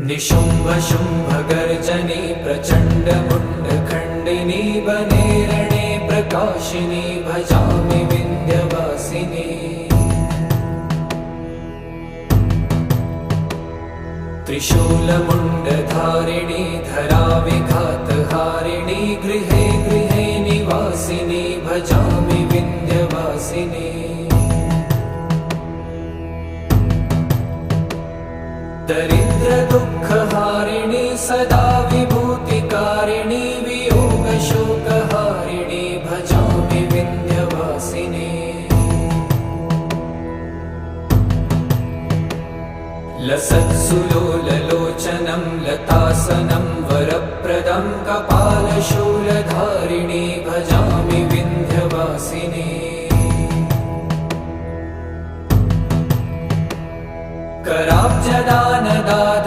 निशुम्भ शुम्भ गर्जनी प्रचण्ड मुण्ड खण्डिनी वने रणे प्रकाशिनी भजामि विन्ध्यवासिनी। त्रिशूलमुण्डधारिणी धराविघातहारिणी गृहे गृहे निवासिनी भजामि विन्ध्यवासिनी। दरिद्र दुःखहारिणी सदा विभूतिकारिणी वियोगशोकहारिणी भजामि विन्ध्यवासिनी। लसत्सुलोललोचनं लतासनं वरप्रदं कपालशूलधारिणी भजामि विन्ध्यवासिनी। कराब्जदानदाता